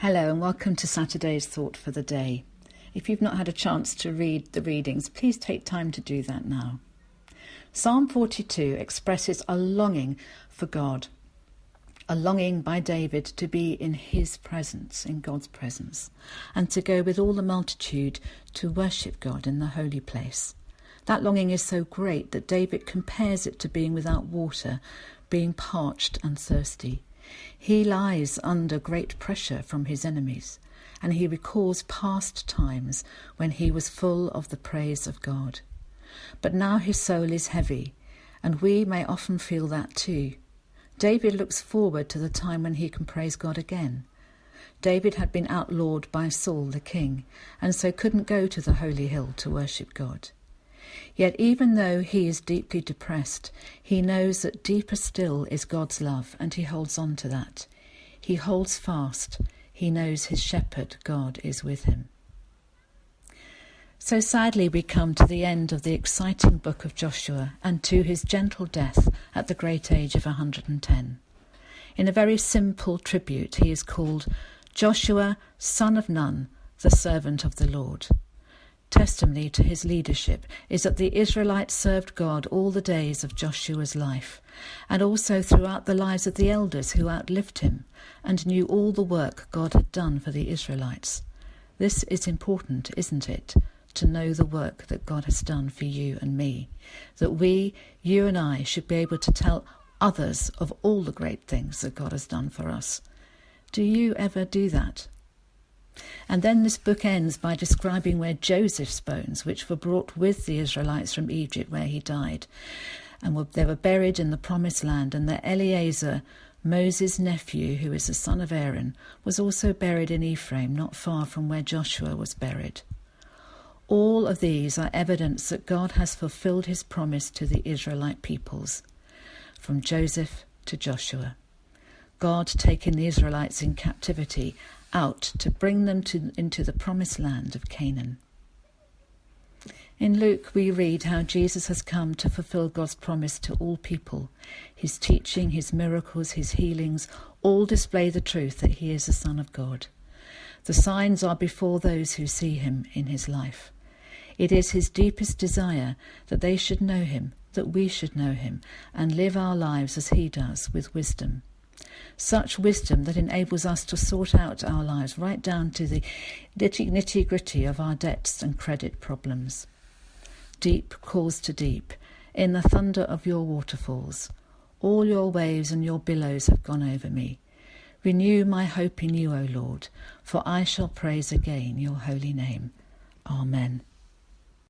Hello and welcome to Saturday's Thought for the Day. If you've not had a chance to read the readings, please take time to do that now. Psalm 42 expresses a longing for God, a longing by David to be in his presence, in God's presence, and to go with all the multitude to worship God in the holy place. That longing is so great that David compares it to being without water, being parched and thirsty. He lies under great pressure from his enemies, and he recalls past times when he was full of the praise of God. But now his soul is heavy, and we may often feel that too. David looks forward to the time when he can praise God again. David had been outlawed by Saul the king, and so couldn't go to the holy hill to worship God. Yet even though he is deeply depressed, he knows that deeper still is God's love, and he holds on to that. He holds fast. He knows his shepherd, God, is with him. So sadly we come to the end of the exciting book of Joshua and to his gentle death at the great age of 110. In a very simple tribute, he is called Joshua, son of Nun, the servant of the Lord. Testimony to his leadership is that the Israelites served God all the days of Joshua's life, and also throughout the lives of the elders who outlived him and knew all the work God had done for the Israelites. This is important, isn't it? To know the work that God has done for you and me, that we, you and I, should be able to tell others of all the great things that God has done for us. Do you ever do that? And then this book ends by describing where Joseph's bones, which were brought with the Israelites from Egypt where he died, and they were buried in the promised land, and that Eleazar, Moses' nephew, who is the son of Aaron, was also buried in Ephraim, not far from where Joshua was buried. All of these are evidence that God has fulfilled his promise to the Israelite peoples, from Joseph to Joshua. God taking the Israelites in captivity out to bring them into the promised land of Canaan. In Luke we read how Jesus has come to fulfill God's promise to all people. His teaching, his miracles, his healings all display the truth that he is the Son of God. The signs are before those who see him in his life. It is his deepest desire that they should know him, that we should know him, and live our lives as he does, with wisdom. Such wisdom that enables us to sort out our lives right down to the nitty-gritty of our debts and credit problems. Deep calls to deep, in the thunder of your waterfalls. All your waves and your billows have gone over me. Renew my hope in you, O Lord, for I shall praise again your holy name. Amen.